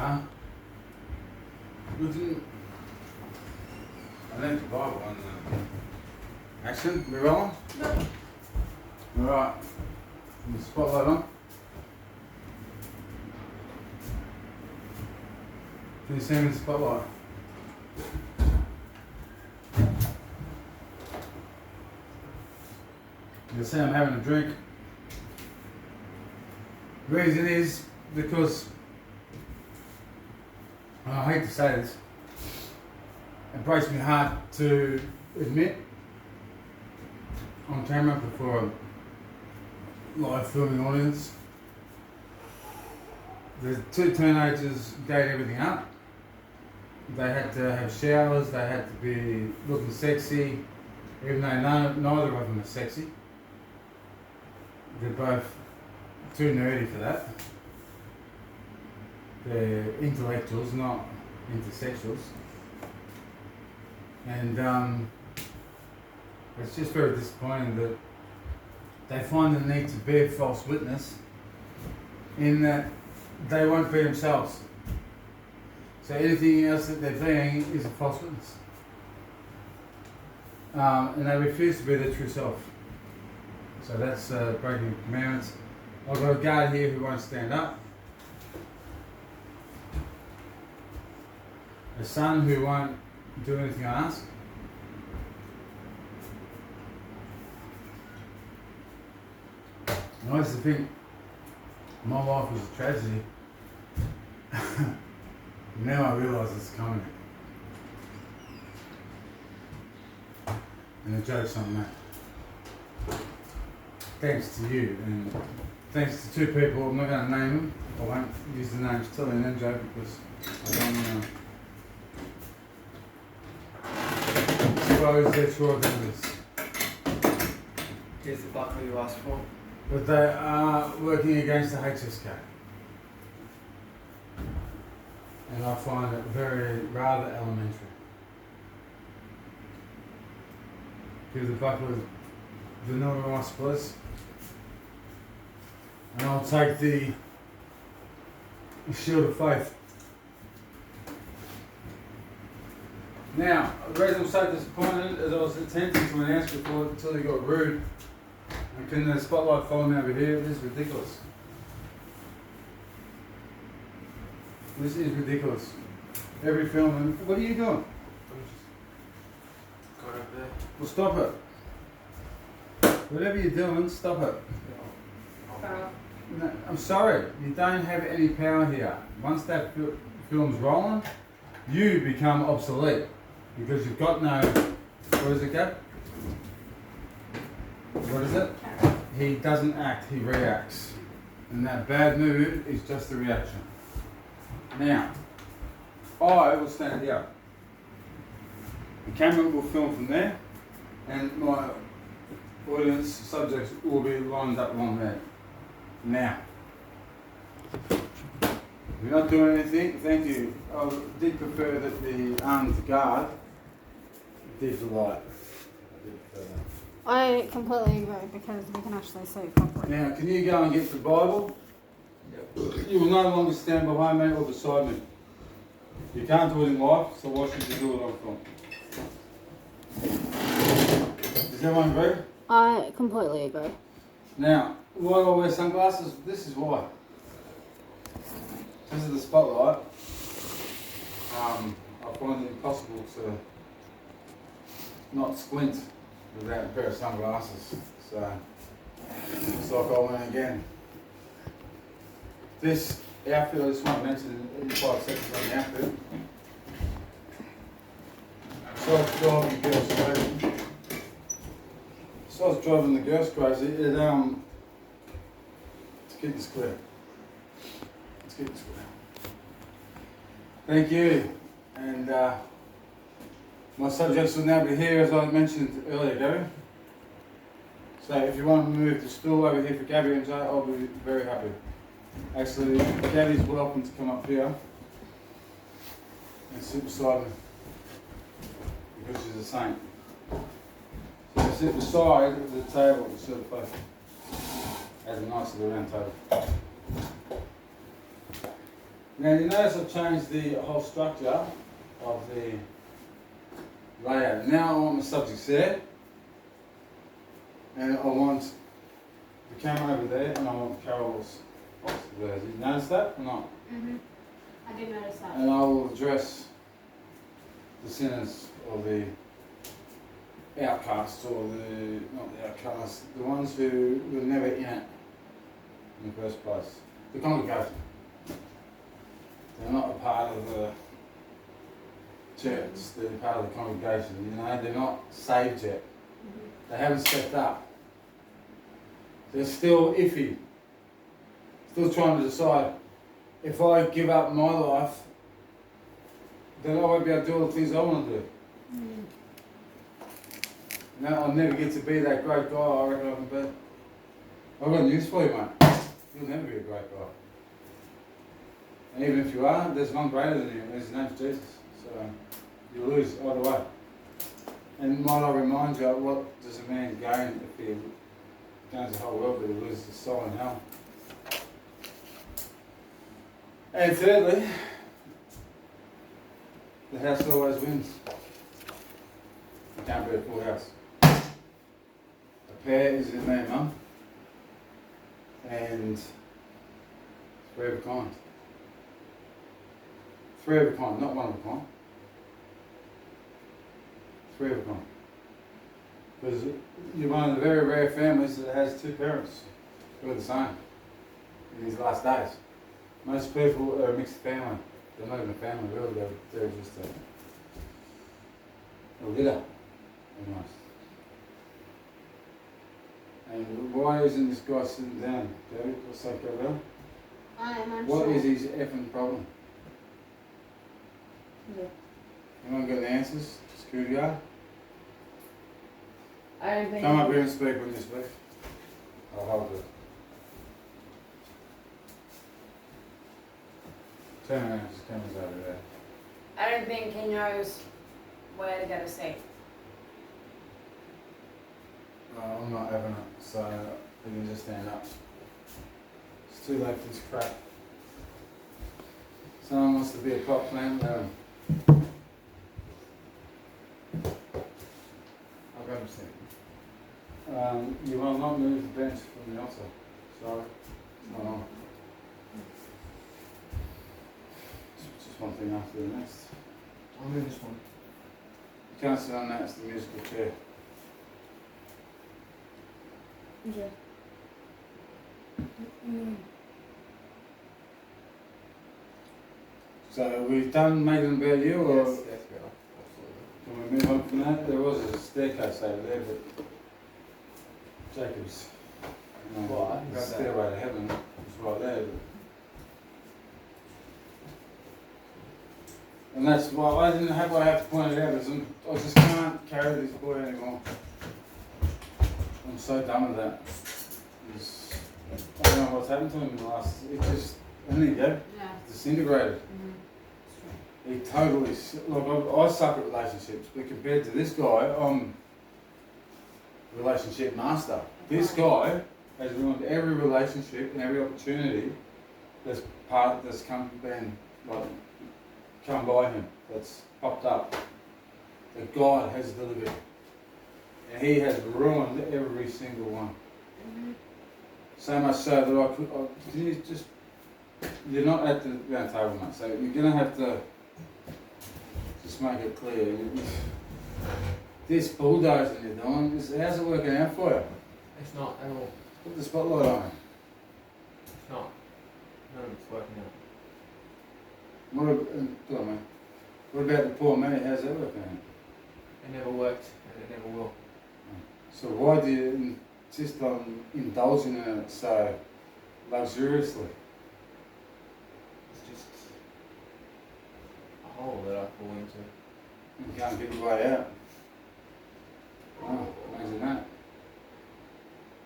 Huh? I need to buy one. Action, we rolling? No. Alright. The spotlight on. Can you see me in the spotlight? You can see I'm having a drink. The reason is because, and I hate to say this, it breaks my heart to admit on camera before a live filming audience, the two teenagers gave everything up. They had to have showers, they had to be looking sexy, even though neither of them are sexy. They're both too nerdy for that. They're intellectuals, not intersexuals. And it's just very disappointing that they find the need to bear false witness in that they won't be themselves. So anything else that they're being is a false witness. And they refuse to be their true self. So that's breaking commandments. I've got a guard here who won't stand up. A son who won't do anything I ask. And I used to think my life was a tragedy. Now I realise it's coming. And the joke's on that. Thanks to you, and thanks to two people, I'm not going to name them. I won't use the names till and then joke because I don't want to expose their true identities. Here's the buckle you asked for. But they are working against the HSK. And I find it rather elementary. Give the buckle of vanilla ice, please. And I'll take the shield of faith. Now, the reason I'm so disappointed is I was attempting to announce before until he got rude. And can the spotlight follow me over here? This is ridiculous. This is ridiculous. Every film, and what are you doing? Got up there. Well, stop it. Whatever you're doing, stop it. No, I'm sorry, you don't have any power here. Once that film's rolling, you become obsolete because you've got no. What is it, Gab? What is it? He doesn't act, he reacts. And that bad mood is just a reaction. Now, I will stand here. The camera will film from there, and my audience subjects will be lined up along there. Now, if you're not doing anything, thank you. I did prefer that the armed guard did the light. I completely agree because we can actually see it properly. Now, can you go and get the Bible? Yep. You will no longer stand behind me or beside me. You can't do it in life, so why should you do it on film? Does everyone agree? I completely agree. Now, why do I wear sunglasses? This is why. Because of the spotlight, I find it impossible to not squint without a pair of sunglasses. So, it's like I went again. This outfit, I just want to mention in 5 seconds on the outfit. Besides driving the girls crazy, let's keep this clear. Let's keep this clear. Thank you. And my subjects will now be here, as I mentioned earlier, Gary. So if you want to move the stool over here for Gabby and Jay, I'll be very happy. Actually, Gabby's welcome to come up here and sit beside me because she's a saint. So sit beside the table instead of both. As a nice little round table. Now you notice I've changed the whole structure of the layout. Now I want the subjects there, and I want the camera over there, and I want Carol's box there. Did you notice that or not? I did notice that. And I will address the sinners or the outcasts or not the outcasts, the ones who were never in it in the first place. The congregation. They're not a part of the church, they're part of the congregation, you know, they're not saved yet. They haven't stepped up. They're still iffy. Still trying to decide, if I give up my life, then I won't be able to do all the things I want to do. Now I'll never get to be that great guy I reckon I can be. I've got news for you, mate. You'll never be a great guy. And even if you are, there's one greater than you, and his name's Jesus. So you lose either way. And might I remind you, what does a man gain if he gains the whole world but he loses his soul in hell? And thirdly, the house always wins. It can't be a full house. A pair is in there, mum. And three of a kind. Three of a kind, not one of a kind. Three of a kind. Because you're one of the very rare families that has two parents who are the same in these last days. Most people are a mixed family. They're not even a family, really. They're just a litter, almost. And why isn't this guy sitting down, David? What's that go down? I'm What unsure. is his effing problem? Yeah. Anyone got the answers? Security guard? I don't think. Come up here and speak when you speak. I'll hold it. Turn around, his camera's over there. I don't think he knows where to go to sleep. I'm not having it, so we can just stand up. It's too late for this crap. Someone wants to be a pot plant, let him. I'll go and see. You will not move the bench from the altar. Sorry, it's not on. It's just one thing after the next. I'll move this one. You can't sit on that, it's the musical chair. Yeah. So we've done making about you, or Yes, yes, we are. Absolutely. can we move on from that? There was a staircase over there, but Jacob's Well, the stairway to heaven was right there. And that's why I didn't have what I have to point it out, because I just can't carry this boy anymore. I'm so done with that. I don't know what's happened to him in the last. It just, isn't he, Gab? Yeah. Disintegrated. He totally. Look, I suck at relationships, but compared to this guy, I'm relationship master. This guy has ruined every relationship and every opportunity that's come by him, that's popped up, that God has delivered. And he has ruined every single one. So much so that can you just, you're not at the round table, mate, so you're going to have to just make it clear. This bulldozing you're doing, how's it working out for you? It's not at all. Put the spotlight on it. It's not. None of it's working out. Go on, mate. What about the poor man? How's that working out? It never worked, and it never will. So why do you insist on indulging in it so luxuriously? It's just a hole that I fall into. You can't get your way out. Oh, imagine that.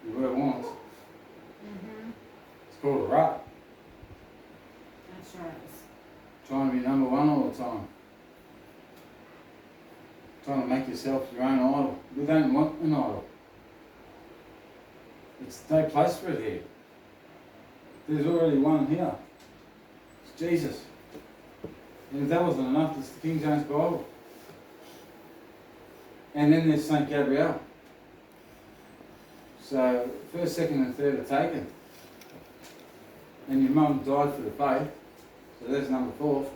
You were once. It's called a rut. That's right. Trying to be number one all the time. Trying to make yourself your own idol. We don't want an idol. It's no place for it here. There's already one here. It's Jesus. And if that wasn't enough, it's the King James Bible. And then there's St. Gabriel. So, first, second and third are taken. And your mum died for the faith. So there's number 4.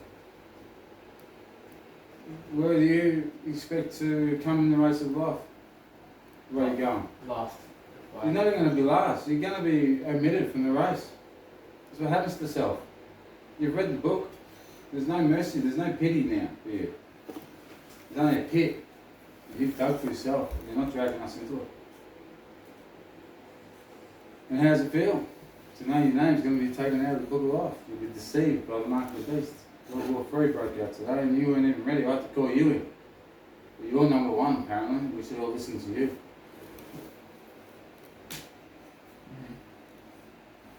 Where do you expect to come in the race of life? Where are you going? Last. You're not going to be last. You're going to be omitted from the race. That's what happens to self. You've read the book. There's no mercy. There's no pity now for you. There's only a pit. You've dug for yourself. You're not dragging us into it. And how does it feel? To know your name's going to be taken out of the book of life. You'll be deceived by the mark of the beast. World War III broke out today and you weren't even ready. I had to call you in. But you're number 1 apparently. We should all listen to you.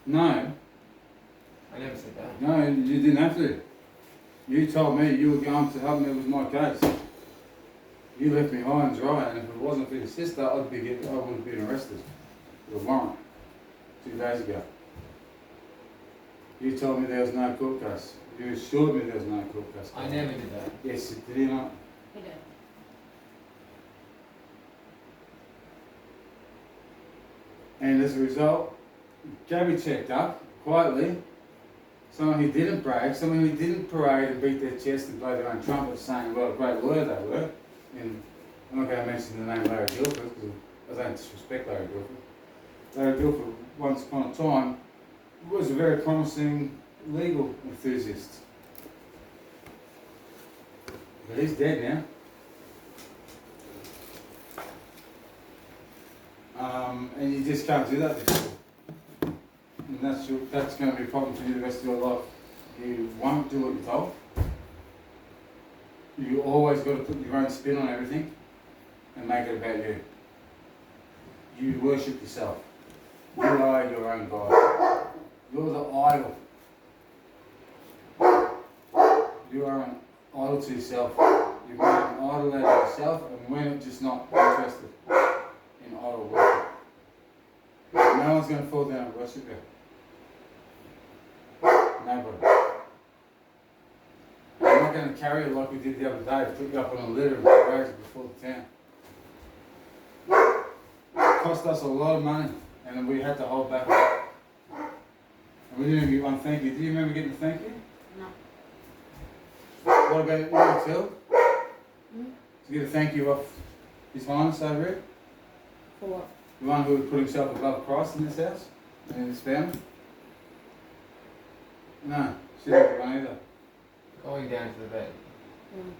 No. I never said that. No, you didn't have to. You told me you were going to help me with my case. You left me high and dry, and if it wasn't for your sister, I would have been arrested with a warrant 2 days ago. You told me there was no court case. You assured me there was no court case. I never did that. Yes, did you not? He did. And as a result, Gabby checked up quietly. Someone who didn't brag, someone who didn't parade and beat their chest and blow their own trumpet saying what a great lawyer they were. And I'm not going to mention the name Larry Guilford because I don't disrespect Larry Guilford. Larry Guilford, once upon a time, was a very promising legal enthusiast. But he's dead now. And you just can't do that to people. And that's going to be a problem for you the rest of your life. You won't do what you're told. You always got to put your own spin on everything and make it about you. You worship yourself. You are your own God. You're the idol. You are an idol to yourself. You've made an idol out of yourself, and we're just not interested in idol worship. No one's going to fall down and worship you. Nobody. I'm not going to carry it like we did the other day, to put you up on a litter and parade you before the town. It cost us a lot of money, and then we had to hold back. And we didn't even get one thank you. Do you remember getting a thank you? No. What about you, Till? Hmm? To get a thank you off His Highness over here? For what? The one who would put himself above Christ in this house and in this family? No, she didn't get one either. Going down to the bed. Hmm.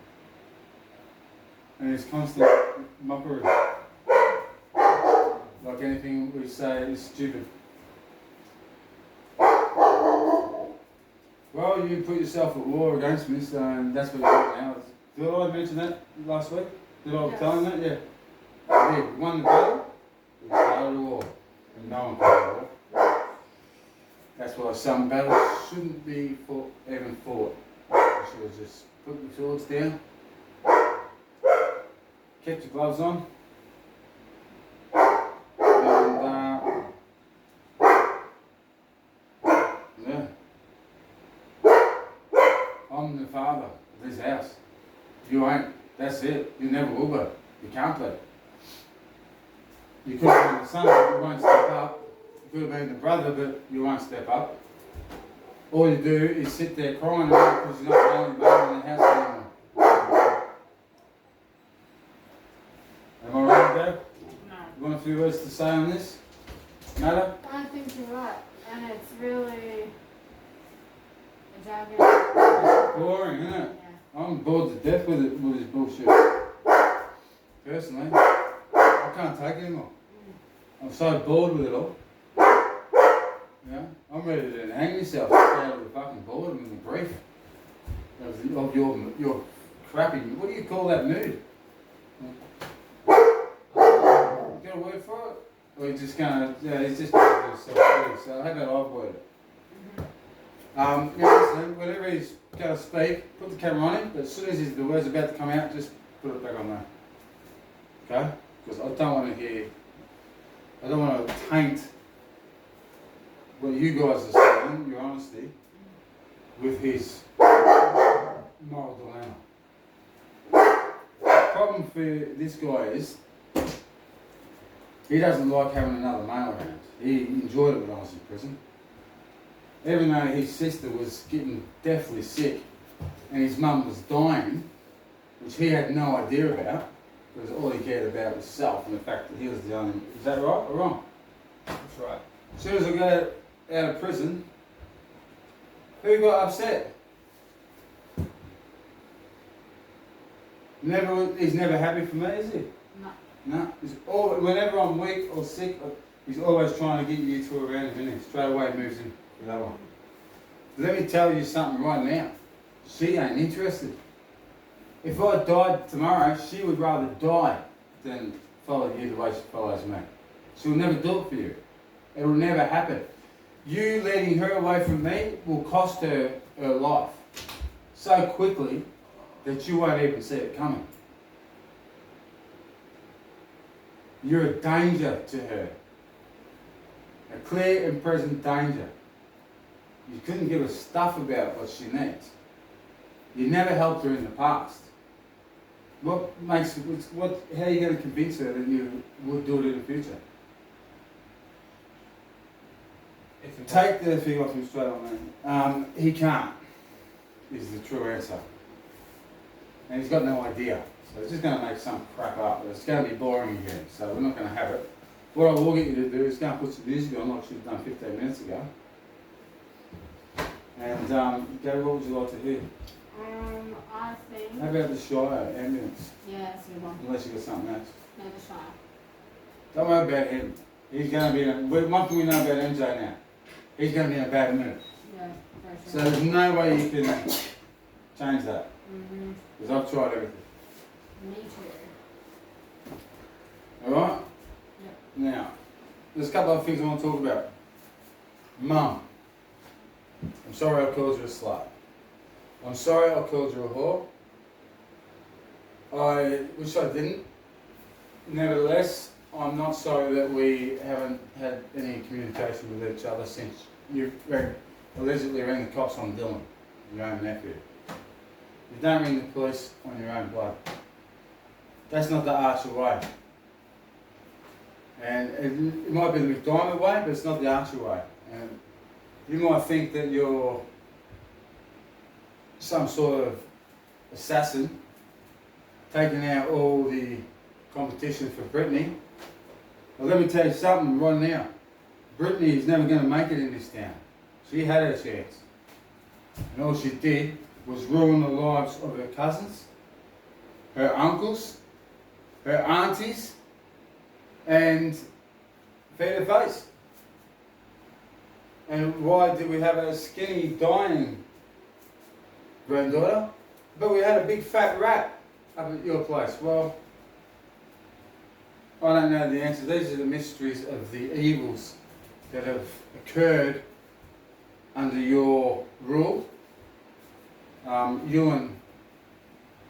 And it's constant mockery. Like anything we say is stupid. Well, you put yourself at war against me, so that's what you're doing now. Did I mention that last week? Did I tell him that? Yeah. I did. We won the battle, we started a war. And no one fought a war. That's why some battles shouldn't be even fought. You should have just put your swords down, kept your gloves on, and yeah. I'm the father of this house. You ain't. That's it. You never will be. You can't be. You could have been the son, but you won't step up. You could have been the brother, but you won't step up. All you do is sit there crying because you're not the only male in the house anymore. Am I right, Dad? No. You want a few words to say on this matter? I think you're right, and it's really a jagged. It's boring, isn't it? Yeah. I'm bored to death with this bullshit. Personally, I can't take it anymore. I'm so bored with it all. Yeah, I'm ready to hang myself out of the fucking boredom and the grief of your crappy. What do you call that mood? You got a word for it? Or you just gonna? Yeah, it's just gonna do self-pity. So how about I've worded it? Listen, whenever he's going to speak, put the camera on him, but as soon as the word's about to come out, just put it back on there. Okay? Because I don't want to taint what you guys are saying, your honesty, with his moral dilemma. The problem for this guy is he doesn't like having another male around. He enjoyed it when I was in prison. Even though his sister was getting deathly sick and his mum was dying, which he had no idea about, because all he cared about was self and the fact that he was the only... Is that right or wrong? That's right. As soon as I got out of prison, who got upset? He's never happy for me, is he? No. No. Whenever I'm weak or sick, he's always trying to get you to a random minute. Straight away moves in for that one. Let me tell you something right now. She ain't interested. If I died tomorrow, she would rather die than follow you the way she follows me. She'll never do it for you. It'll never happen. You letting her away from me will cost her her life so quickly that you won't even see it coming. You're a danger to her. A clear and present danger. You couldn't give a stuff about what she needs. You never helped her in the past. How are you going to convince her that you would do it in the future? Take the thing off him straight on, man. He can't, is the true answer. And he's got no idea. So it's just going to make some crap up. It's going to be boring again, so we're not going to have it. What I will get you to do is go and put some music on like she's done 15 minutes ago. And Gary, what would you like to hear? I think. How about the Shire ambulance? Yeah, that's a good one. Unless you got something else. No, the Shire. Don't worry about him. He's going to be in one thing we know about MJ now. He's going to be in a bad mood. Yeah, very So sure. there's no way you can change that. Mm-hmm. Because I've tried everything. Me too. Alright? Yep. Now, there's a couple of things I want to talk about. Mum. I'm sorry I called you a slut. I'm sorry I called you a whore. I wish I didn't. Nevertheless, I'm not sorry that we haven't had any communication with each other since you allegedly rang the cops on Dylan, your own nephew. You don't ring the police on your own blood. That's not the Archer way. And it might be the McDiarmid way, but it's not the Archer way. And you might think that you're some sort of assassin taking out all the competition for Brittany. Well, let me tell you something right now. Brittany is never going to make it in this town. She had her chance. And all she did was ruin the lives of her cousins, her uncles, her aunties, and feed her face. And why did we have a skinny, dying granddaughter? But we had a big fat rat up at your place. Well, I don't know the answer. These are the mysteries of the evils that have occurred under your rule. You and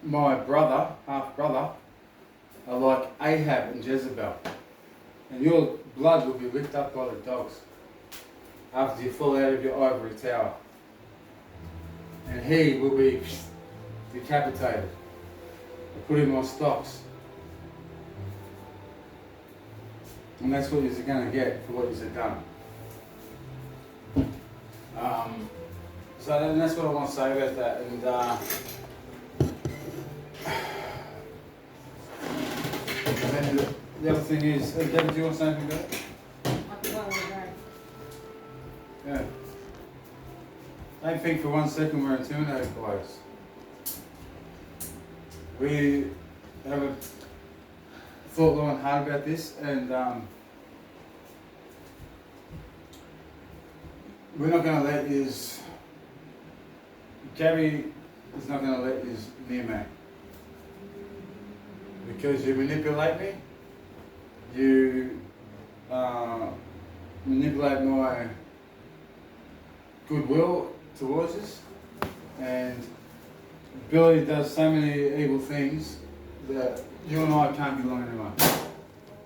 my brother, half-brother, are like Ahab and Jezebel. And your blood will be licked up by the dogs after you fall out of your ivory tower. And he will be decapitated and put in my stocks. And that's what you're going to get for what you've done. So that's what I want to say about that. And and the other thing is, David, do you want to say anything about it? I forgot where we're going. Yeah. Don't think for 1 second we're intimidated by us. We have a thought long and hard about this, and we're not going to let yous. Gabby is not going to let yous near me because you manipulate me. You manipulate my goodwill towards us, and Billy does so many evil things that you and I can't get along anymore.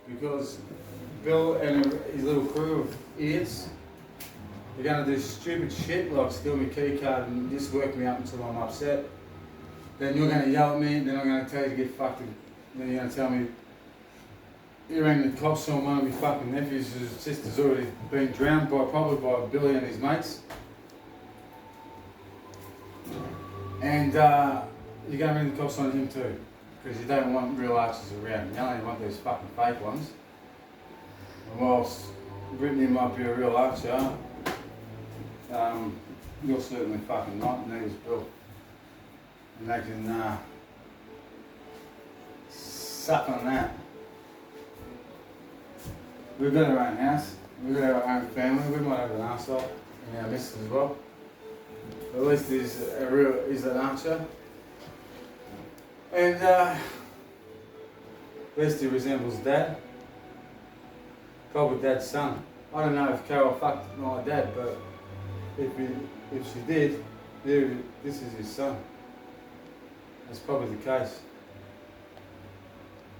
Because Bill and his little crew of idiots You're gonna do stupid shit like steal my key card and just work me up until I'm upset. Then you're gonna yell at me, then I'm gonna tell you to get fucked. Then you're gonna tell me you rang the cops on one of my fucking nephews whose sister's already been drowned probably by Billy and his mates. And you're gonna ring the cops on him too. Because you don't want real archers around. You only want these fucking fake ones. And whilst Brittany might be a real archer, you're certainly fucking not, and neither's Bill. And they can suck on that. We've got our own house, we've got our own family, we might have an arsehole in our midst as well. But at least he's an archer. And at least he resembles Dad. Probably Dad's son. I don't know if Carol fucked my dad, but if she did, this is his son. That's probably the case.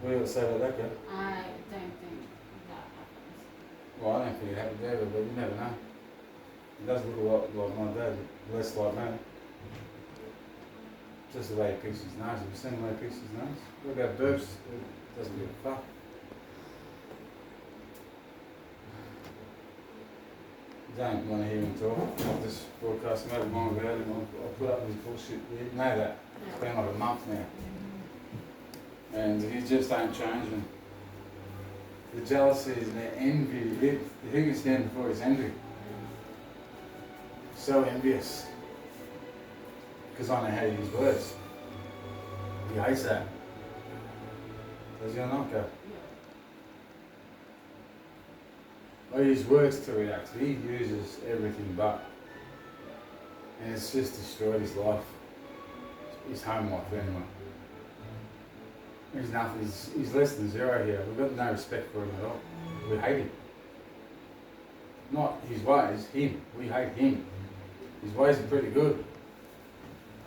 What do you got to say about that, guy? I don't think that happens. Well, I don't think it happened either, but you never know. He does look a lot like my dad, less like me. Just the way he picks his nose. Have you seen the way he picks his nose? What about burps? It doesn't give a fuck. You don't want to hear him talk. I'll just broadcast him over long about him. I'll put up with his bullshit. You know that. It's been like a month now. And he just ain't changing. The jealousy and the envy, the thing is stand before his envy. So envious. Because I know how to use words. He hates that. Does he or not, go? I use words to react. He uses everything but. And it's just destroyed his life. His home life anyway. He's nothing, he's less than zero here. We've got no respect for him at all. We hate him. Not his ways, him. We hate him. His ways are pretty good.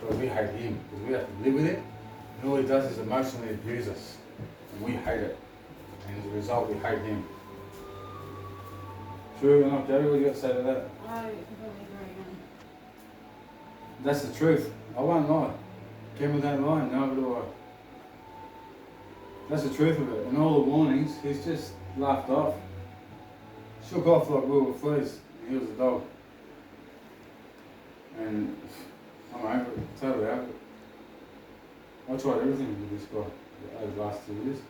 But we hate him because we have to live with it. And all he does is emotionally abuse us. And we hate it. And as a result, we hate him. True or not, Gary? What do you got to say to that? I completely agree. That's the truth. I won't lie. Cameron don't lie, neither do I. That's the truth of it. And all the warnings, he's just laughed off. Shook off like we were fleas. He was a dog. And I'm over it, totally over it. I tried everything with this guy over the last 2 years.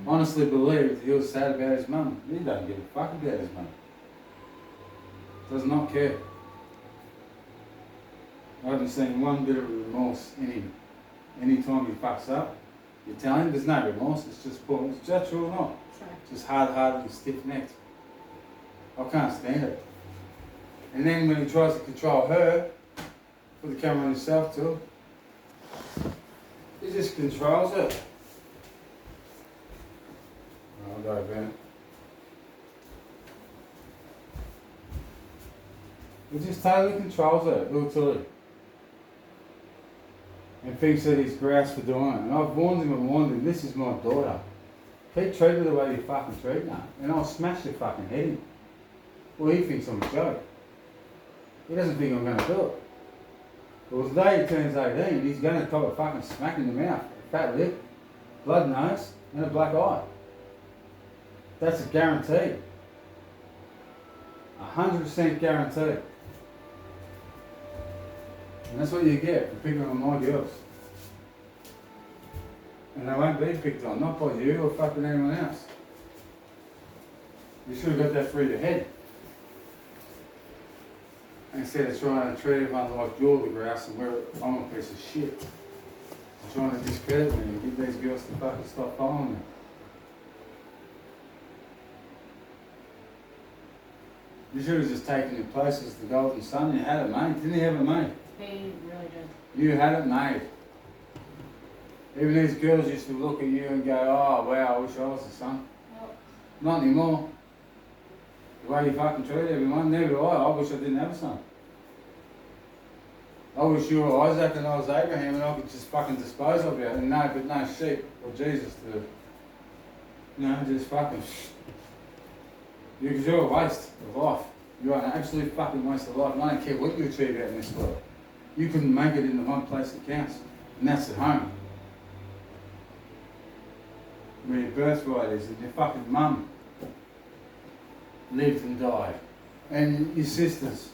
Honestly believed he was sad about his mum. He doesn't give a fuck about his mum. Does not care. I haven't seen one bit of remorse in him. Any time he fucks up, you tell him there's no remorse, it's just poor. Is that true or not? Sorry. Just hard-hearted and stiff-necked. I can't stand it. And then when he tries to control her, put the camera on himself too, he just controls her. I'll go again. He just totally controls her, little Tilly. And thinks that he's grouse for doing it. And I've warned him, this is my daughter. Keep treating her the way you fucking treat her, and I'll smash your fucking head in. Well, he thinks I'm a joke. He doesn't think I'm going to do it. Well, the day he turns 18, he's going to cop a fucking smack in the mouth, a fat lip, blood nose, and a black eye. That's a guarantee. 100% guarantee. And that's what you get for picking on my girls. And they won't be picked on, not by you or fucking anyone else. You should have got that through your head. Instead of trying to treat everyone like you're the grouse and I'm a piece of shit. Trying to discredit me and get these girls to fucking stop following me. You should have just taken your place as the golden son. You had it made. Didn't you have it made? He really did. You had it made. Even these girls used to look at you and go, oh wow, I wish I was the son. Well, Not anymore. The way you fucking treat everyone, neither do I. I wish I didn't have a son. I wish you were Isaac and I was Abraham and I could just fucking dispose of you. And no sheep or Jesus to, just fucking. Because you're a waste of life. You're an absolute fucking waste of life. And I don't care what you achieve out in this world. You couldn't make it in the one place that counts, and that's at home. Where your birthright is, and your fucking mum lived and died. And your sisters.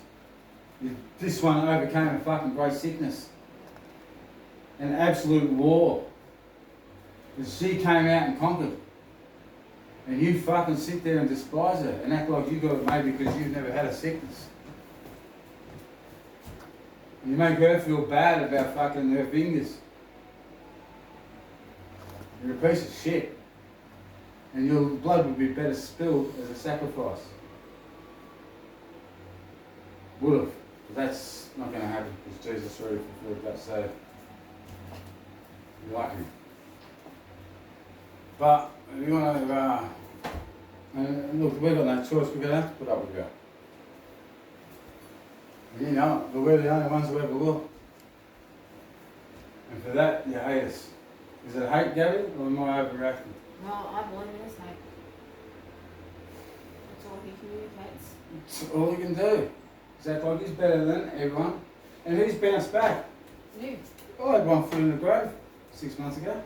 This one overcame a fucking great sickness. An absolute war. And she came out and conquered. And you fucking sit there and despise her and act like you got it made because you've never had a sickness. And you make her feel bad about fucking her fingers. You're a piece of shit. And your blood would be better spilled as a sacrifice. Would have. But that's not going to happen because Jesus already fulfilled that, so you're lucky. But if you want to, look, we've got no choice, we're going to have to put up with you. You know it, but we're the only ones who ever will. And for that, you hate us. Is it hate, Gabby, or am I overreacting? No, I believe it is hate. That's all he communicates. It's all he can do. He's act like he's better than everyone. And who's bounced back? You. I had one foot in the grave 6 months ago.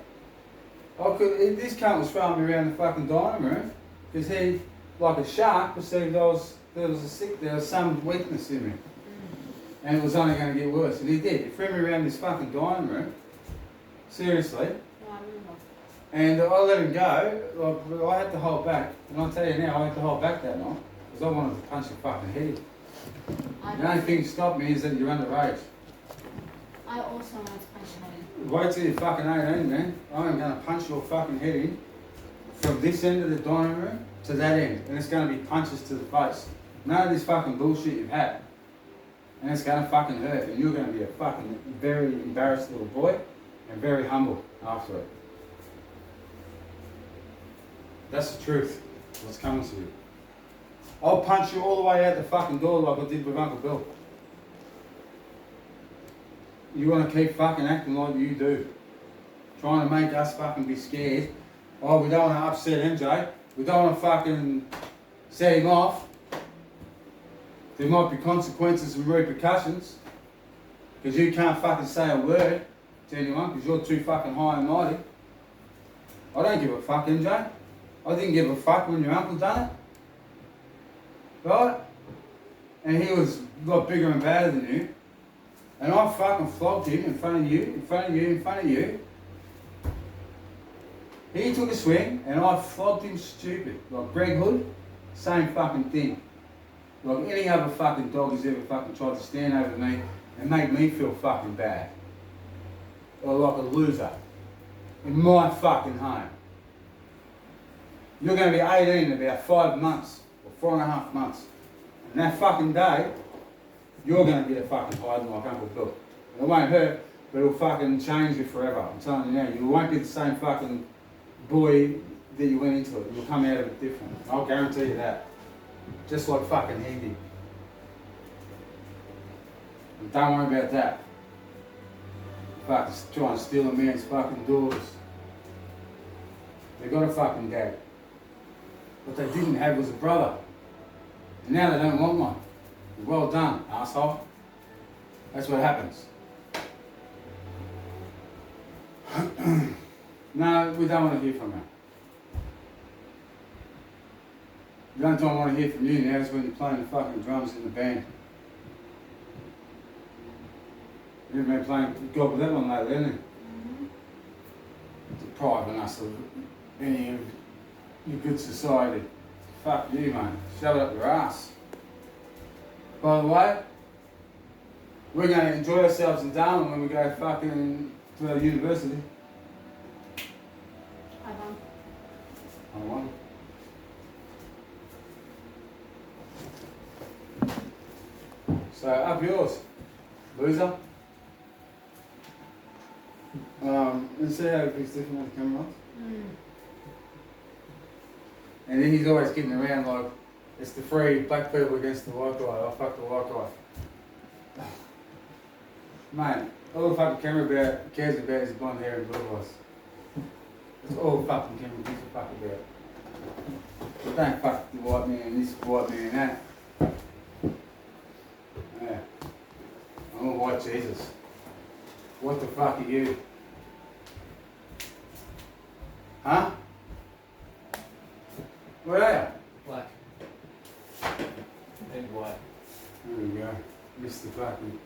This cunt was throwing me around the fucking dining room because he, like a shark, perceived there was some weakness in me. And it was only going to get worse. And he did. He threw me around this fucking dining room. Seriously. Yeah, I remember. And I let him go. Like, I had to hold back. And I'll tell you now, I had to hold back that night because I wanted to punch your fucking head in. The only thing that stopped me is that you're underage. I also wanted to punch your head in. Wait till you're fucking 18, man. I'm going to punch your fucking head in from this end of the dining room to that end. And it's going to be punches to the face. None of this fucking bullshit you've had. And it's going to fucking hurt. And you're going to be a fucking very embarrassed little boy and very humble after it. That's the truth. What's coming to you. I'll punch you all the way out the fucking door like I did with Uncle Bill. You want to keep fucking acting like you do. Trying to make us fucking be scared. Oh, we don't want to upset MJ. We don't want to fucking set him off. There might be consequences and repercussions. Because you can't fucking say a word to anyone because you're too fucking high and mighty. I don't give a fuck, MJ. I didn't give a fuck when your uncle done it. Right? And he was a lot bigger and badder than you. And I fucking flogged him in front of you, in front of you, in front of you. He took a swing and I flogged him stupid. Like Greg Hood, same fucking thing. Like any other fucking dog who's ever fucking tried to stand over me and make me feel fucking bad. Or like a loser. In my fucking home. You're going to be 18 in about 5 months. Or 4.5 months. And that fucking day, you're going to get a fucking hiding like Uncle Bill. And it won't hurt, but it'll fucking change you forever. I'm telling you now, you won't be the same fucking boy that you went into it. You'll come out of it different. I'll guarantee you that. Just like fucking he did. And don't worry about that. Fucking trying to steal a man's fucking daughters. They got a fucking dad. What they didn't have was a brother. And now they don't want one. Well done, asshole. That's what happens. No, we don't want to hear from her. The only time I want to hear from you now is when you're playing the fucking drums in the band. You've been playing God with that one lately, haven't you? Mm-hmm. Depriving us of any of your good society. Fuck you, mate. Shove it up your ass. By the way, we're going to enjoy ourselves in Darwin when we go fucking to our university. I won. I won. So, up yours, loser. Let's see how he's different with the camera on. And then he's always getting around like, it's the three black people against the white guy. I fuck the white guy. Mate, all the fucking camera cares about is blonde hair and blue eyes. That's all the fucking camera gives a fuck about. So don't fuck the white man, this white man, that. Oh, Jesus. What the fuck are you? Huh? What are you? Black. And white. There we go. Mr. Fucking.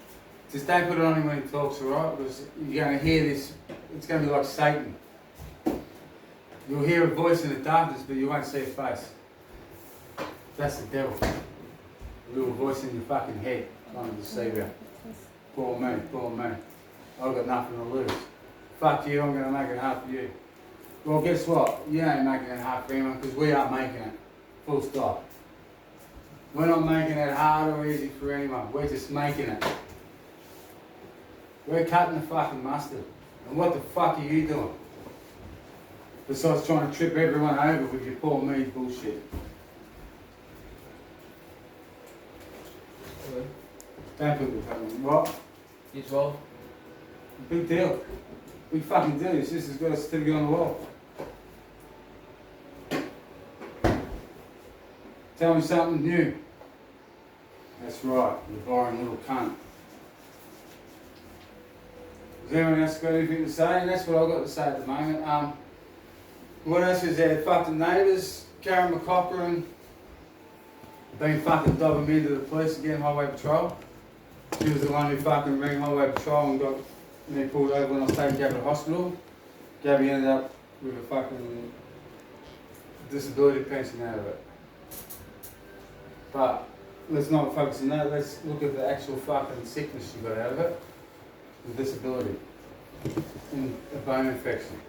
Just don't put it on him when he talks, alright? Because you're going to hear this. It's going to be like Satan. You'll hear a voice in the darkness, but you won't see a face. That's the devil. A little voice in your fucking head trying to deceive you. Poor me, poor me. I've got nothing to lose. Fuck you, I'm going to make it hard for you. Well, guess what? You ain't making it hard for anyone because we are making it. Full stop. We're not making it hard or easy for anyone. We're just making it. We're cutting the fucking mustard. And what the fuck are you doing? Besides trying to trip everyone over with your poor me bullshit. Hello. Don't put the fucking what? You 12? Big deal. Big fucking deal. Your sister's got a certificate on the wall. Tell me something new. That's right, you boring little cunt. Has anyone else got anything to say? And that's what I've got to say at the moment. What else is there? Fucking neighbours, Karen McCochran, been fucking dobbing me into the police again, Highway Patrol. She was the one who fucking rang Highway Patrol and got me pulled over when I was taking Gabby to hospital. Gabby ended up with a fucking disability pension out of it. But let's not focus on that, let's look at the actual fucking sickness she got out of it. The disability. And a bone infection.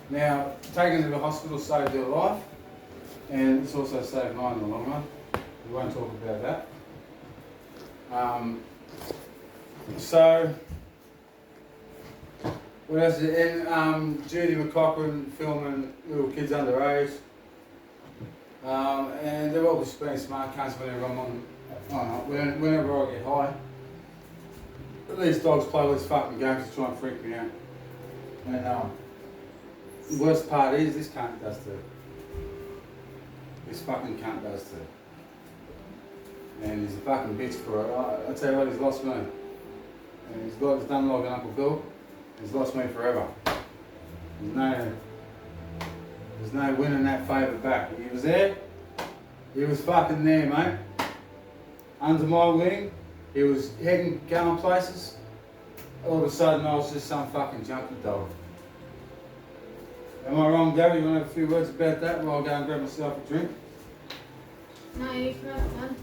Now, taking her to the hospital saved her life, and it's also saved mine in the long run. We won't talk about that. So, what else is it? And Judy McCochran filming little kids underage. And they're all just being smart cunts whenever I'm whenever I get high. These dogs play all these fucking games to try and freak me out. And the worst part is this cunt does too. This fucking cunt does too. And he's a fucking bitch for it. I tell you what, he's lost me. And he's done like an Uncle Bill. He's lost me forever. There's no winning that favour back. He was there. He was fucking there, mate. Under my wing. He was going places. All of a sudden, I was just some fucking junkie dog. Am I wrong, Gary? You want to have a few words about that while I go and grab myself a drink? No, you're correct, man.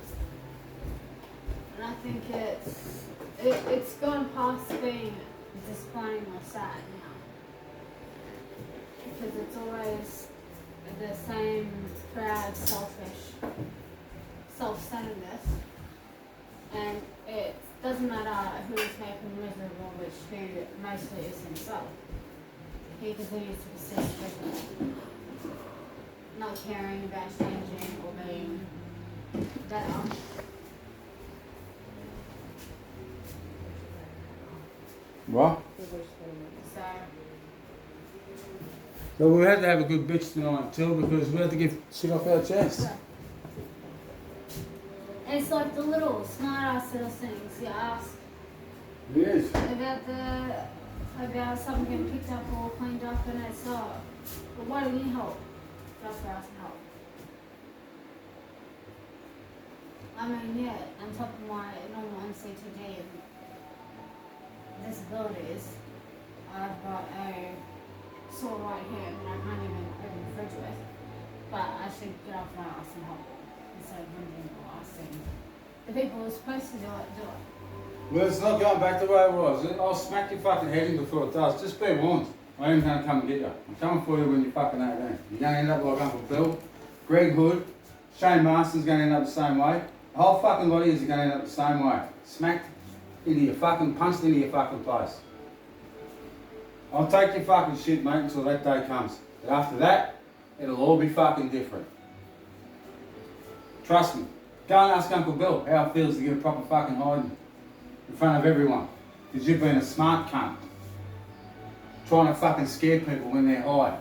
And I think it's gone past being disappointing or sad now. Because it's always the same proud, selfish, self-centeredness. And it doesn't matter who is making miserable, which who mostly is himself. He continues to persist with not caring about changing or being better. What? So we had to have a good bitch tonight too because we had to get shit off our chest. And it's like the little smart ass little things you ask It is. about something getting picked up or cleaned up, and it's well, why do you need help? Just for asking help. I mean, yeah, on top of my normal NCTD and disabilities, I've got a sore right hand that I can't even open the fridge with, but I should get off my ass and help instead of wondering or asking the people who are supposed to do it. Well, it's not going back the way it was. I'll smack your fucking head in before it does. Just be warned. I ain't going to come and get you. I'm coming for you when you're fucking 18. You're going to end up like Uncle Bill, Greg Hood, Shane Marston's going to end up the same way. The whole fucking lot of you are going to end up the same way. Smacked into your fucking, punched into your fucking place. I'll take your fucking shit, mate, until that day comes. But after that, it'll all be fucking different. Trust me. Go and ask Uncle Bill how it feels to get a proper fucking hiding in front of everyone. Because you've been a smart cunt. Trying to fucking scare people when they're high.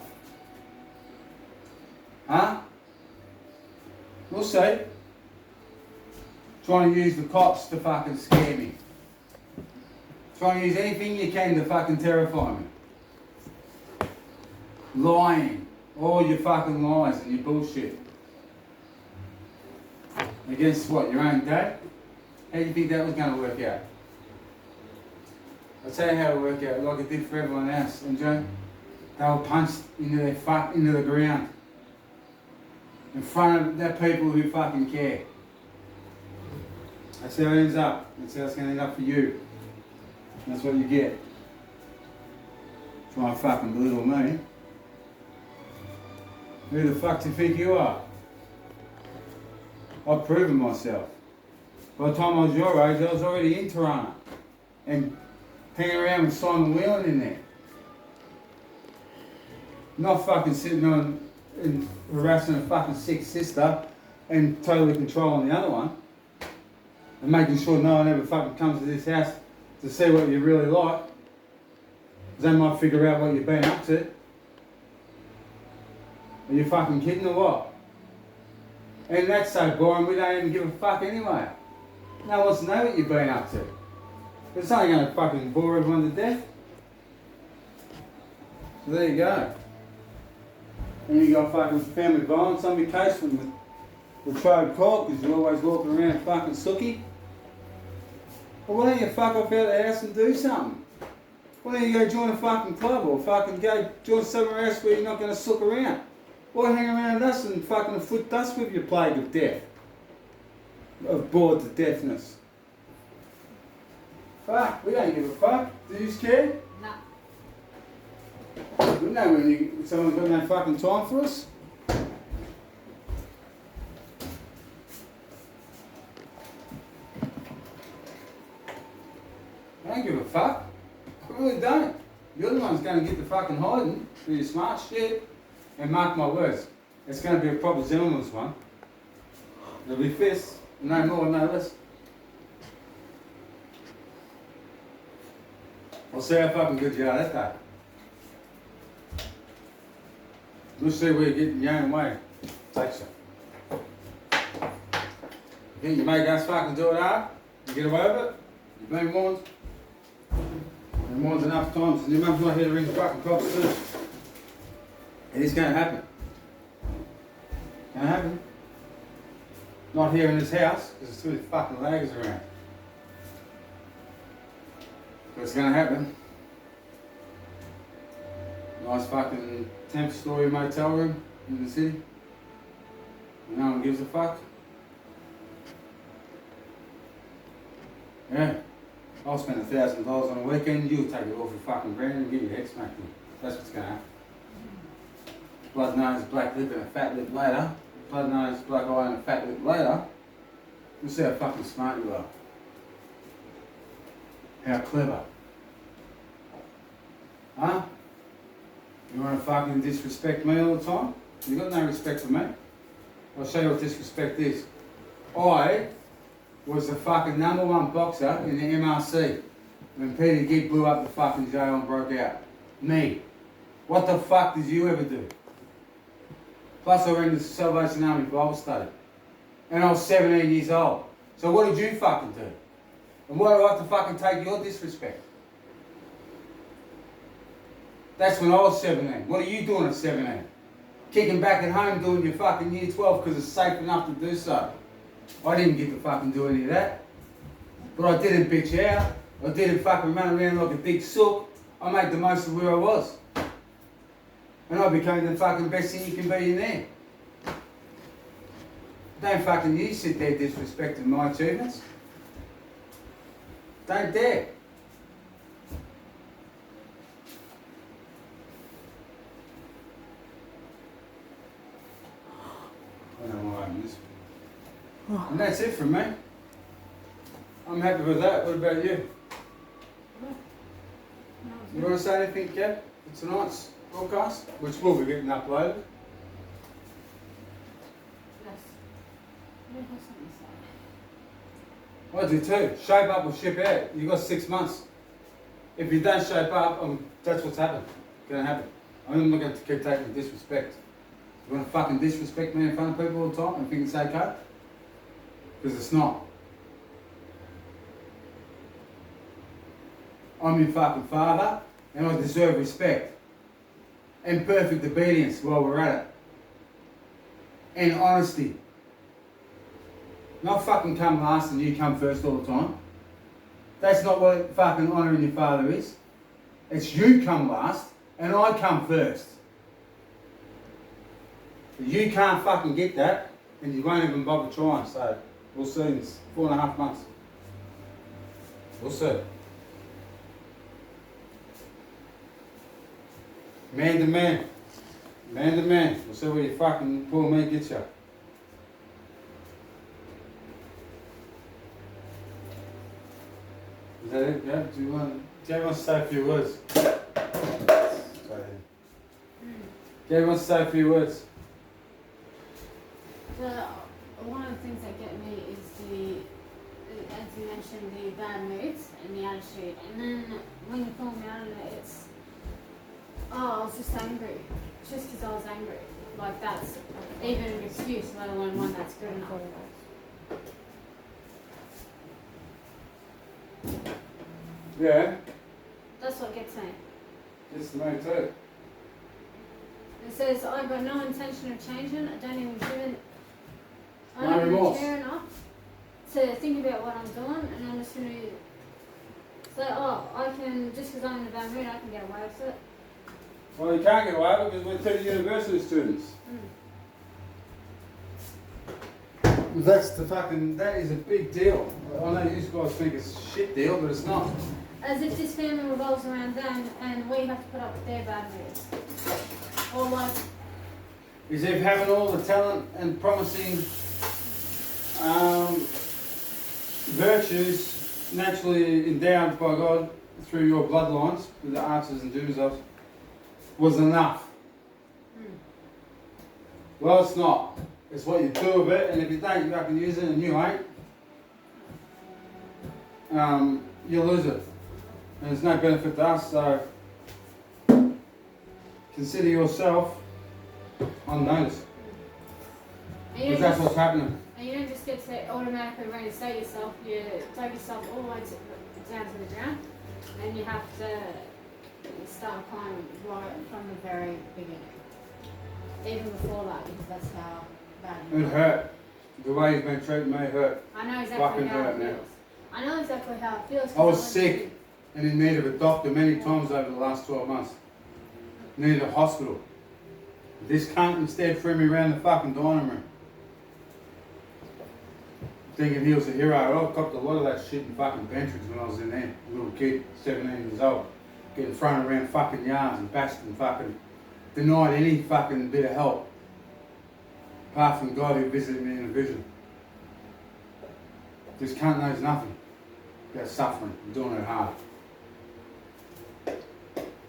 Huh? We'll see. Trying to use the cops to fucking scare me. Try and use anything you can to fucking terrify me. Lying. All your fucking lies and your bullshit. Against what, your own dad? How do you think that was going to work out? I'll tell you how it worked out, like it did for everyone else. And Joe, they were punched into the ground. In front of the people who fucking care. That's how it ends up. That's how it's going to end up for you. That's what you get. Try and fucking belittle me. Who the fuck do you think you are? I've proven myself. By the time I was your age, I was already in Toronto. And hanging around with Simon Whelan in there. Not fucking sitting on and harassing a fucking sick sister and totally controlling the other one. And making sure no one ever fucking comes to this house to see what you really like. Because they might figure out what you've been up to. Are you fucking kidding or what? And that's so boring, we don't even give a fuck anyway. No one wants to know what you've been up to. It's only going to fucking bore everyone to death. So there you go. And you got fucking family violence on your case from the trade court because you're always walking around fucking sooky. Well, why don't you fuck off out of the house and do something? Why don't you go join a fucking club or fucking go join somewhere else where you're not going to sook around? Why hang around with us and fucking afflict us with your plague of death? Of bored to deafness. Fuck, we don't give a fuck. Do you care? No. We know when someone's got no fucking time for us. I don't give a fuck. I really don't. You're the one's going to get the fucking hiding for your smart shit. And mark my words, it's going to be a proper gentleman's one. There'll be fists, no more, no less. I'll see how fucking good you are that day. We'll see where you're getting your own way. Takes you. You think you make us fucking do it hard? You get away with it? You've been warned. Been warned enough times, and your mum's not here to ring the fucking cops too. It is going to happen. Going to happen. Not here in this house, because there's too many fucking laggers around. But it's going to happen. Nice fucking 10th-story motel room in the city. No one gives a fuck. Yeah. I'll spend $1,000 on a weekend, you'll take it off your fucking grand and give your head smacked in. That's what's going to happen. Blood nose, black lip and a fat lip later. Blood nose, black eye and a fat lip later. We'll see how fucking smart you are. How clever. Huh? You want to fucking disrespect me all the time? You got no respect for me. I'll show you what disrespect is. I was the fucking #1 boxer in the MRC when Peter Gibb blew up the fucking jail and broke out. Me. What the fuck did you ever do? Plus I ran the Salvation Army Bible study. And I was 17 years old. So what did you fucking do? And why do I have to fucking take your disrespect? That's when I was 17. What are you doing at 17? Kicking back at home doing your fucking year 12 because it's safe enough to do so. I didn't get to fucking do any of that. But I didn't bitch out. I didn't fucking run around like a big sook. I made the most of where I was. And I became the fucking best thing you can be in there. Don't fucking you sit there disrespecting my achievements. Don't dare. I don't know why I'm this. And that's it from me. I'm happy with that. What about you? You want to say anything, Kev, for tonight's broadcast, which will be getting uploaded? Yes. You have something to say. I do too. Shape up or ship out. You've got 6 months. If you don't shape up, that's what's happened. Going to happen. I'm not going to keep taking disrespect. You want to fucking disrespect me in front of people all the time and think it's okay? Because it's not. I'm your fucking father, and I deserve respect. And perfect obedience while we're at it. And honesty. Not fucking come last and you come first all the time. That's not what fucking honouring your father is. It's you come last and I come first. If you can't fucking get that, and you won't even bother trying, so we'll see in 4.5 months. We'll see. Man to man. Man to man. We'll see where your fucking poor man gets you. Is that it? Yeah? Do you want to say a few words? Gary wants to say a few words. One of the things that get me is as you mentioned, the bad moods and the attitude. And then when you pull me out of it, it's, I was just angry. Just because I was angry. Like, that's even an excuse, let alone one that's good enough. Yeah. That's what gets me. It's me too. It says, I've got no intention of changing. I don't even care enough to think about what I'm doing, and I'm just going to say, I can, just because I'm in a bad mood, I can get away with it. Well, you can't get away because we're two university students. That is a big deal. I know you guys think it's a shit deal, but it's not. As if this family revolves around them and we have to put up with their bad moods. Or like... Is if having all the talent and promising virtues naturally endowed by God through your bloodlines, with the archers and Doomazel, was enough. Well, it's not. It's what you do with it, and if you don't, you can use it, and you ain't, you lose it. And there's no benefit to us, so consider yourself on notice. Because that's what's happening. And you don't just get to automatically reinstate yourself, you take yourself all the way down to the ground, and you have to start climbing right from the very beginning. Even before that, because that's how bad it It hurt. The way he's been treating me hurt. I know exactly how it feels. I know exactly how it feels. I was sick and in need of a doctor many times over the last 12 months. Needed a hospital. This cunt instead threw me around the fucking dining room. Thinking he was a hero. I copped a lot of that shit in fucking benches when I was in there. A little kid, 17 years old. Getting thrown around fucking yards and bashed and fucking denied any fucking bit of help. Apart from God who visited me in a vision. This cunt knows nothing about suffering and doing it hard.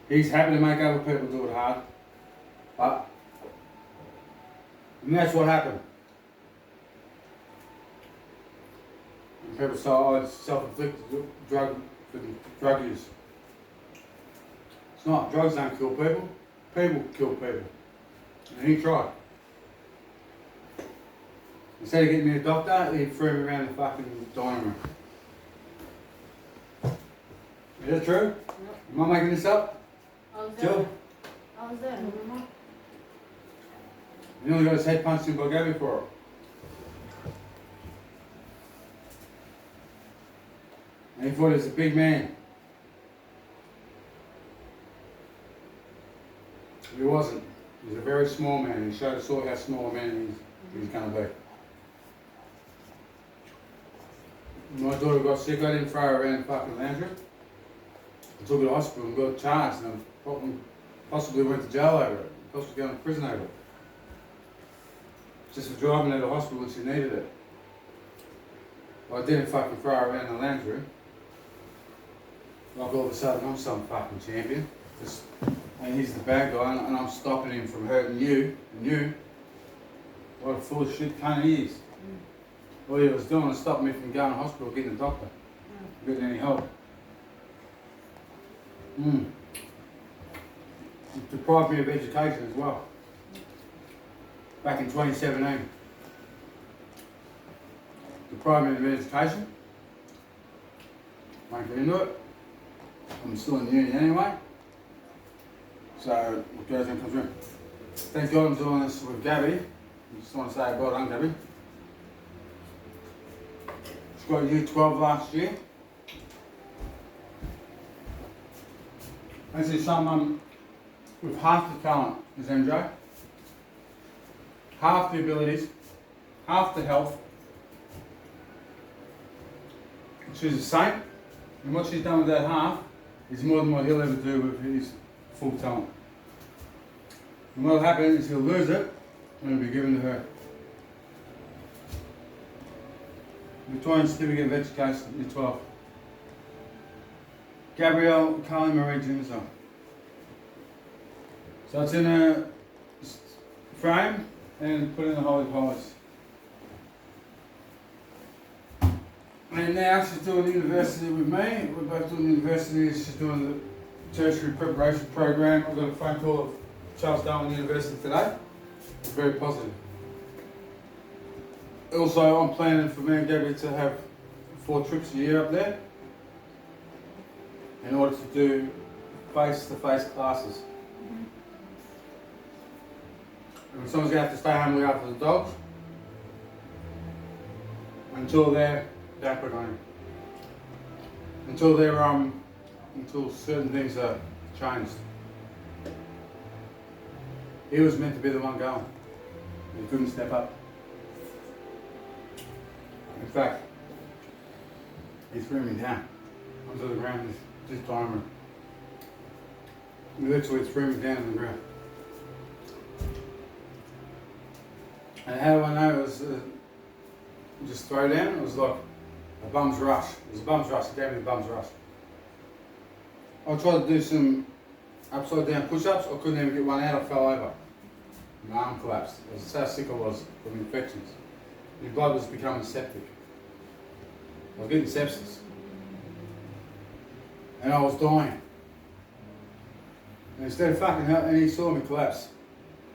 He's happy to make other people do it hard. And that's what happened. And people say, it's self-inflicted drug use. It's not. Drugs don't kill people. People kill people. And he tried. Instead of getting me a doctor, he threw me around the fucking dining room. Is that true? Yep. Am I making this up? I was there. Jill? I was there, remember? You nearly got his head punched in by Gabby for it. And he thought he was a big man. He wasn't. He was a very small man. He showed us all how small a man he's going to be. When my daughter got sick, I didn't throw her around the fucking lounge room. I took her to hospital and got charged and possibly went to jail over it. Possibly going to prison over it. Just for driving her to the hospital when she needed it. Well, I didn't fucking throw her around the lounge room. Like all of a sudden I'm some fucking champion. And he's the bad guy and I'm stopping him from hurting you and you. What a full of shit cunt he is. All he was doing was stopping me from going to hospital getting a doctor. Getting any help. It deprived me of education as well. Back in 2017. Deprived me of education. Won't get into it. I'm still in uni anyway. So what goes in comes in. Thank God I'm doing this with Gabby. I just want to say well done, Gabby. She got year 12 last year. This is someone with half the talent as MJ, half the abilities, half the health. She's a saint, and what she's done with that half is more than what he'll ever do with his full talent. And what'll happen is he'll lose it and it'll be given to her. Victorian Certificate of Education, year 12. Gabrielle Carly Marie Doomazel. So it's in a frame and put in the Holy of Holies. And now she's doing university with me. We're both doing university. She's doing the tertiary preparation program. I've got a phone call of Charles Darwin University today. It's very positive. Also, I'm planning for me and Gabby to have 4 trips a year up there in order to do face-to-face classes. And someone's going to have to stay home and look after the dogs until they're backward on him. Until certain things are changed. He was meant to be the one going. He couldn't step up. In fact, he threw me down onto the ground this time. He literally threw me down on the ground. And how do I know it was just throw down? It was like a bum's rush. It was a bum's rush. It gave me a bum's rush. I tried to do some upside down push-ups. I couldn't even get one out. I fell over. My arm collapsed. That's how sick I was from infections. My blood was becoming septic. I was getting sepsis. And I was dying. And instead of fucking help, and he saw me collapse.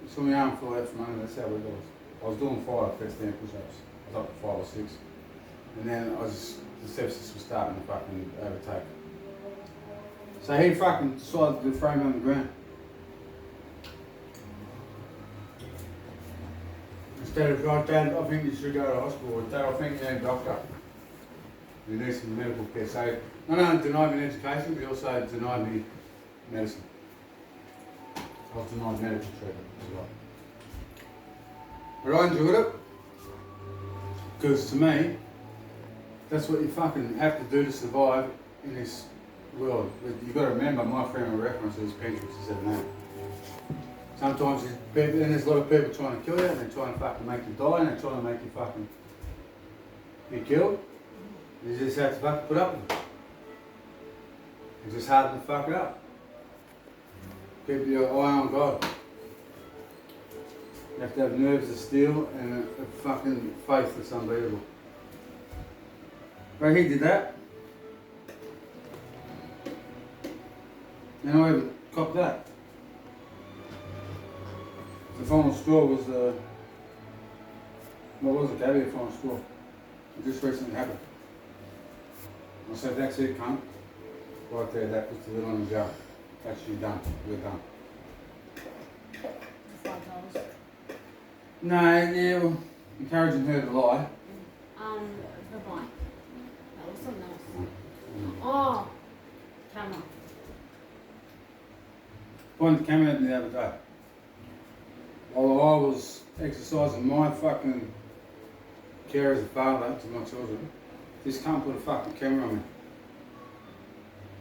He saw my arm fall out from under. That's how it was. I was doing 5 first down push-ups. I was up to 5 or 6. And then the sepsis was starting to fucking overtake. So he fucking decided to throw me on the ground. Instead of, like, Dad, I think you should go to the hospital. Or, Dad, I think you need a doctor. You need some medical care. So not only denied me education, but he also denied me medicine. I was denied medical treatment as well. But I enjoyed it. Because to me, that's what you fucking have to do to survive in this world. But you've got to remember, my frame of reference is Pinterest is 7 8. Sometimes there's a lot of people trying to kill you, and they're trying to fucking make you die, and they're trying to make you fucking be killed. You just have to fucking put up with it. It's just hard to fuck it up. Keep your eye on God. You have to have nerves of steel and a fucking faith that's unbeatable. But he did that. And I even copped that. The final straw was what was it, Gabby, the final straw? It just recently happened. I said, that's it, cunt. Right there, that puts the lid on the jar. That's you done. We're done. $5. No, yeah, well, encouraging her to lie. The bike. That was something else. Oh, camera. Pointed the camera at me the other day. While I was exercising my fucking care as a father to my children, this cunt put a fucking camera on me.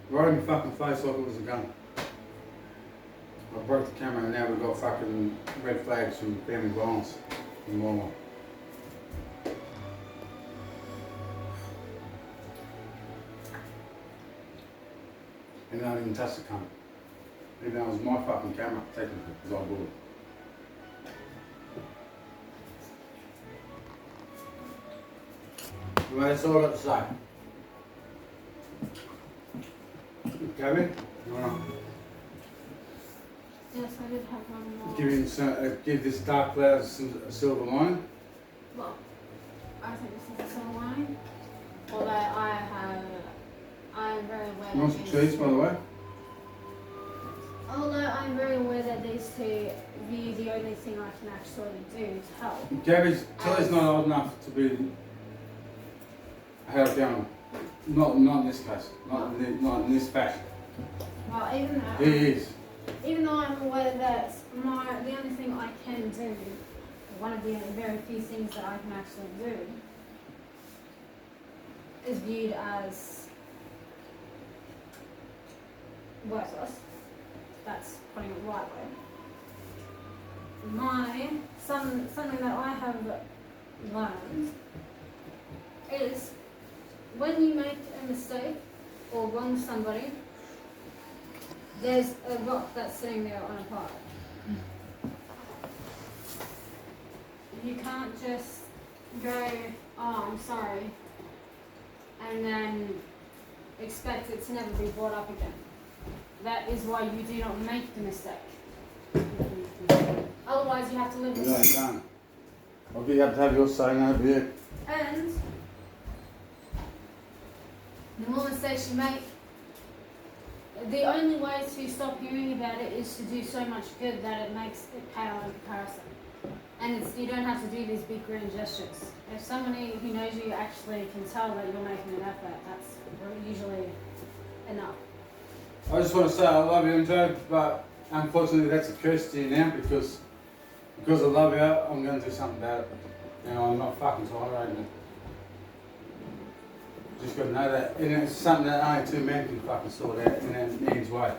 Right in my fucking face like it was a gun. I broke the camera and now we've got fucking red flags from family violence in Walmart. And I didn't touch the cunt. Even though it was my fucking camera, technically, because I bought it. Well, that's all I got to say. Gabby, you wanna Yes, I did have one more. give this dark cloud a silver lining? Well, I think this is a silver lining. Although I I'm very aware You want some cheese, by the way? although I'm very aware that these two view the only thing I can actually do to help. Tilly's not old enough to be held down. Not in this case. Not in this fashion. Well, He is. even though I'm aware that the only thing I can do, one of the very few things that I can actually do, is viewed as worthless. That's putting it lightly. Something that I have learned is when you make a mistake or wrong somebody, there's a rock that's sitting there on a pile. You can't just go, oh, I'm sorry, and then expect it to never be brought up again. That is why you do not make the mistake. Otherwise, you have to live with No, it. you can't. I'll be able to have your say, no, be it. And the more mistakes you make, the only way to stop hearing about it is to do so much good that it makes it pale in comparison. And you don't have to do these big grand gestures. If somebody who knows you actually can tell that you're making an effort, that's usually enough. I just want to say I love you, Joe, but unfortunately that's a curse to you now because I love you, I'm going to do something about it. And I'm not fucking tolerating it. Just got to know that. And it's something that only two men can fucking sort out in a man's way.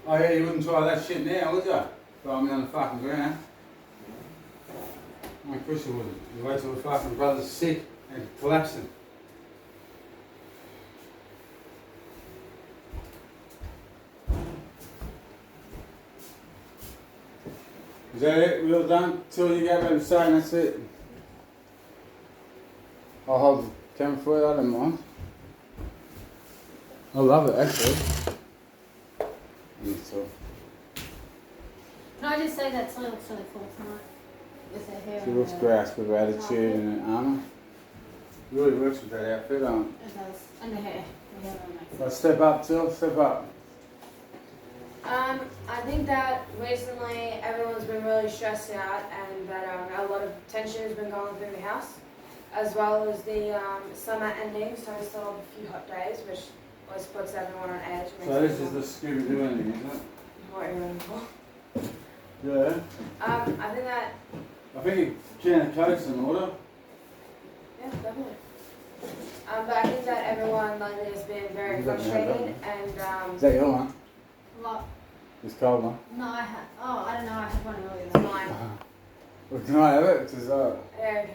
Oh yeah, you wouldn't try that shit now, would you? Throw me on the fucking ground. Of course you wouldn't. You wait till the fucking brother's sick and collapsing. Is that it? We're all done? Till you get ready to say, and that's it. I'll hold the camera for you, I don't mind. I love it actually. So, Can I just say that Tilly looks really cool tonight? With her hair she and looks her great with her attitude and her armour. Really works with that outfit, It does. And the hair. The hair really makes But sense. step up, Till, step up. I think that recently everyone's been really stressed out and that a lot of tension has been going through the house, as well as the summer ending, so we still have a few hot days, which always puts everyone on edge. So this is the Scooby-Doo ending, isn't it? What you're in for. Yeah. I think that, I think a can of Coke's in order. yeah, definitely. But I think that everyone lately has been very You don't have that frustrated Is and that your one? What? It's cold one. No, I had. Oh, I don't know. I had one earlier. it's Than mine. Well, can I have it? It's just, Yeah, you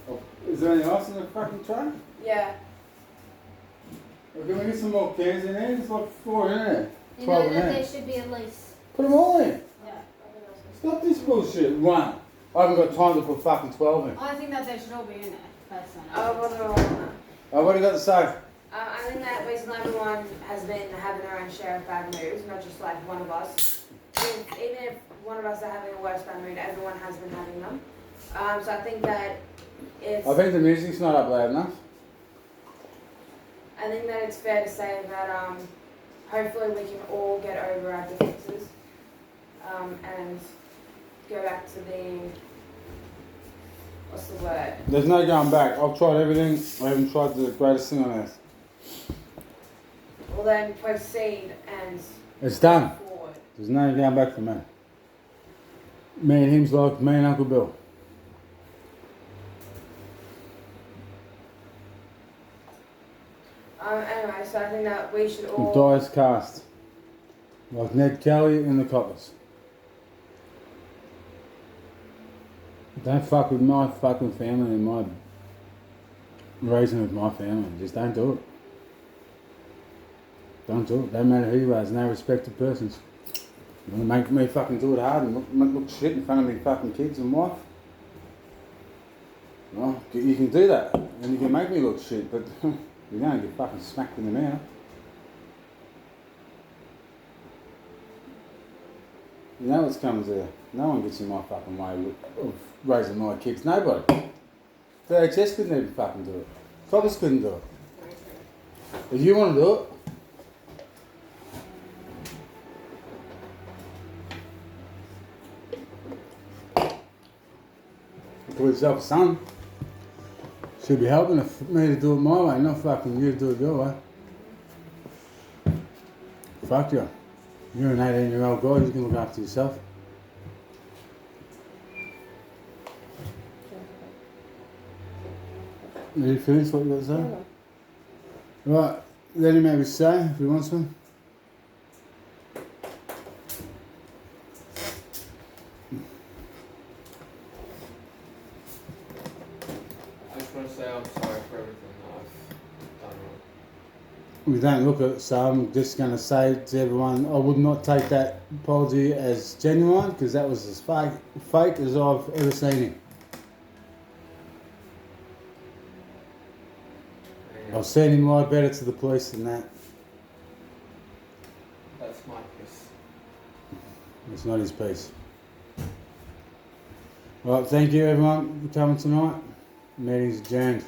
can. is there anything else in the fucking tray? Yeah. Well, can we get some more cans in there? There's like 4 in there. You 12 know in that there. there should be at least. Put them all in. Yeah. Stop this bullshit. One. I haven't got time to put fucking 12 in. I think that they should all be in there. Personally. Oh, what are all of them? Oh, what do you got to say? I think that recently everyone has been having their own share of bad moods, not just like one of us. Even if one of us are having a worse bad mood, everyone has been having them. So I think that it's. I think the music's not up loud enough. I think that it's fair to say that hopefully we can all get over our differences and go back to the. What's the word? There's no going back. I've tried everything. I haven't tried the greatest thing on earth. Well then proceed and. It's done. Forward. There's no going back for me. Me and him's like me and Uncle Bill. Anyway, so I think that we should all. The die is cast. Like Ned Kelly and the Coppers. Don't fuck with my fucking family and my raising of my family. Just don't do it. Don't do it. Don't matter who you are. There's no respect to persons. You want to make me fucking do it hard and look shit in front of me fucking kids and wife? Well, you can do that. And you can make me look shit, but you're going to get fucking smacked in the mouth. You know what's coming to you. No one gets in my fucking way of raising my kids. Nobody. The HSK couldn't even fucking do it. Coppers couldn't do it. If you want to do it, put yourself a son. Should be helping me to do it my way, not fucking you to do it your way. Fuck you. You're an 18-year-old guy, you can look after yourself. Did you finish what you got to say? Right, let him have his say if he wants one. I just want to say I'm sorry for everything that I've done wrong. We don't look at it, so I'm just going to say to everyone, I would not take that apology as genuine because that was as fake as I've ever seen him. Yeah, I've seen him lie better to the police than that. that's my piss. It's not his piece. Right, thank you everyone for coming tonight. Meeting's adjourned.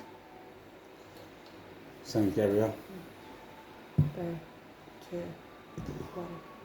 Thank you, Gabrielle. 3, 2, 1.